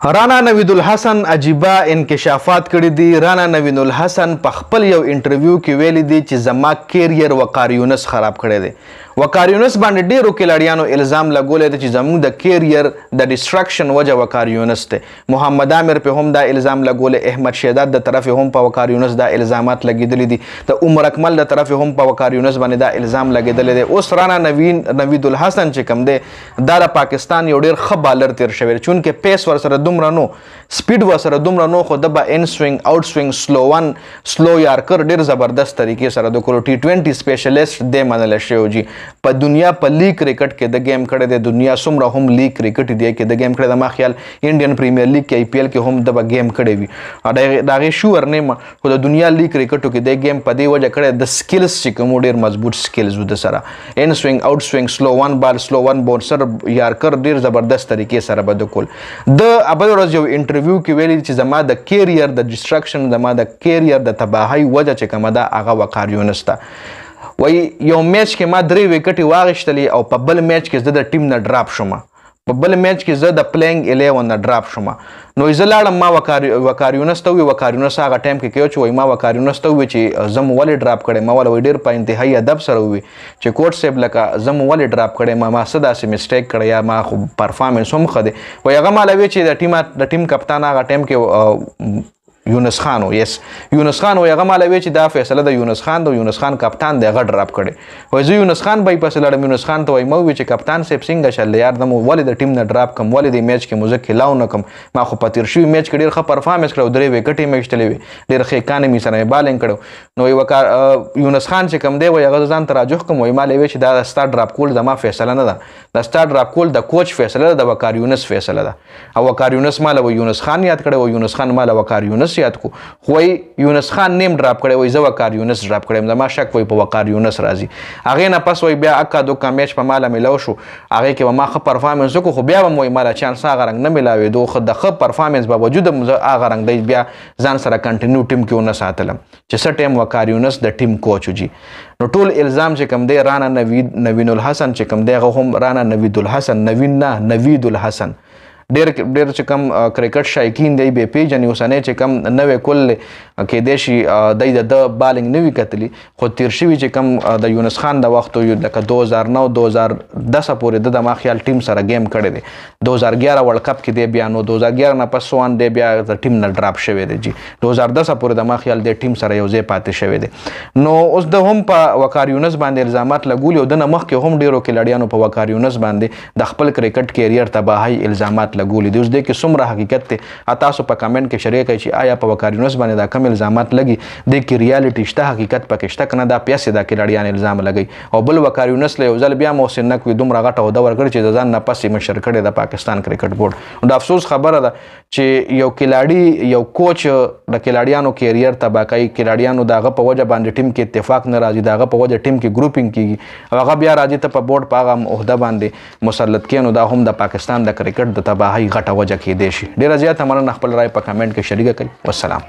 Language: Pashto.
رانا نوید الحسن عجیبه انکشافات کړي دي. رانا نوید الحسن په خپل یو انټرویو کې ویلي دي چې زما کیریئر وقار یونس خراب کړی دی. وقار یونس باندې ډیرو کلاړیانو الزام لګولی دی چې زموږ د کیریئر د ډسټرکشن وجه وقار یونس دی. محمد عامر په هم دا الزام لګولی، احمد شهداد د طرف هم په وقار یونس دا الزامات لګېدلي دي، د مکمل د طرف هم په وقار یونس باندې دا الزام لګېدلی دی. اوس رانا نوید الحسن چې کوم دی دا د پاکستان یو ډیر ښه بالر تیر شوی، چونکې پیس ورسره دومره نو، سپیډ ورسره دومره نو، خو د به ان سوینګ آوټ سوینګ سلو یارکر ډیر زبردست طریقې سره د کولو T20 سپیشلیسټ دی منل شوی جی. په دنیا په لیگ کرکټ کې د گیم کړی دی، دنیا څومره هم لیگ کرکټ دی کې د گیم کړی دی، ما خیال انډین پریمیر لیگ کې IPL کې هم د گیم کړی وي، د هغې شور نه یم، خو د دنیا لیگ کرکټو کې د گیم په دې وجه کړی د سکلز چې کوم ډیر مضبوط سکلز و د سره، ان سوینګ آوټ سوینګ سلو ون بال سلو ون باونسر یارکر ډیر زبردست طریقې سره به د کول. د بل ورځ یو انټرویو کې ویلي چې زما د کیریئر د ډسټرکشن، زما د کیریئر د تباهۍ وجه چې کومه ده هغه وقار یونس ده. وایي یو میچ کې ما 3 وکټې واغېشتلې او په بل میچ کې زه د ټیم نه ډراپ شوم، په بل میچ کې زه د پلینګ 11 نه ډراپ شوم. نو زه لاړم ما وقار یونس ته وویل، وقار یونس هغه ټایم کې کیو چې وایي ما وقار یونس ته وویل چې زه مو ولې ډراپ کړی، ما وله ډېر په انتهایي ادب سره وویل چې کوچ صاحب لکه زه مو ولې ډراپ کړی، ما څه داسې مسټیک کړی یا ما خو پرفارمنس هم ښه دی. وایي هغه ما له ویل چې د ټیم کپتان هغه ټایم کې یونس خان و، یس یونس خان و، هغه ما له ویل چې دا فیصله د یونس خان د یونس خان کپتان دی، هغه ډراپ کړی. وایي زه یونس خان به یې پسې لاړم، یونس خان ته وایي ما وویل چې کپتان صاحب څنګه شل یار د مو ولې د ټیم نه ډراپ کړم، ولې دې میچ کې مو زه کھلاو نه کړم، ما خو په تېر شوي میچ کې ډېر ښه پرفارمنس کړی، 3 وکټې مې ایشتلې وې، ډېر ښې کانې مې سره مې بالینګ کړی. نو یونس خان چې کوم دی وایي هغه ځان ته راجوخ کړم، وایي ما له ویل چې دا ستا ډراپ کول زما فیصله نه ده، دا ستا ډراپ کول د کوچ فیصله ده، د وقار یونس فیصله ده. او وقار یونس ما له یونس خان یاد کړی، او یونس خان ما له وقار یونس یاد کو، خو وایي یونس خان نیم ډراپ کړی، وایي زه وقار یونس ډراپ کړی، زما شک وایي په وقار یونس راځي. هغې نه پس وایي بیا اکا دوکا میچ په ما له میلاو شو، هغې کې به ما ښه پرفارمنس وکړو، خو بیا به م وایي ما له چانس هغه رنګ نه میلاوېدو، خو د ښه پرفارمنس باوجود هم زه هغه رنګ دی بیا ځان سره کنټینیو ټیم کې ونه ساتلم چې څه ټایم وقار یونس د ټیم کوچ و جي. نو ټول الزام چې کوم دی رانا نوید الحسن چې کوم دی هغه هم رانا نوید الحسن، نوید نه نوید الحسن، ډېر چې کوم کرکټ شایقین دی به پیژني، اوسنی چې کوم نوې کل کیدای شي دی د بالینګ نه وي کتلي، خو تیر شوي چې کوم د یونس خان د وخت لکه 2009 2010 پورې د ما خیال ټیم سره گیم کړی دی، 2011 ورلډ کپ کې دی بیا، نو 2011 نه پس وان دی بیا د ټیم نه ډراپ شوی دی جی، 2010 پورې د ما خیال دی ټیم سره یو ځای پاتې شوی دی. نو اوس د هم په وقار یونس باندې الزامات لګولي، او د نه مخکې هم ډېرو کلاړیانو په وقار یونس باندې د خپل کرکټ کیریئر تباهۍ الزامات لګولي دي. اوس دې کې څومره حقیقت دی تاسو په کمنټ کې شریک کړئ چې آیا په وقار یونس باندې دا کم الزامات لګي، دې کې ریالټي شته، حقیقت پکې شته که نه، دا پیسې دا کلاړیان الزام لګوي. او بل وقار یونس له یو ځل بیا محسن نقوي دومره غټه عہده ورکړې چې د ځان نه پس یې مشر کړی د پاکستان کرکټ بورډ. د افسوس خبره ده چې یو کلاړي یو کوچ د کلاړیانو کیریئر تباه کوي، کلاړیانو د هغه په وجه باندې ټیم کې اتفاق نه راځي، د هغه په وجه ټیم کې ګروپینګ کېږي، او هغه بیا راځي ته په بورډ په هغه عہده باندې مسلط کړي، نو دا هم د پاکستان د کرکټ د تباهۍ غټه وجه کېدای شي. ډېره زیاته مننه، خپل رای په کمنټ کې شریکه کړئ. والسلام.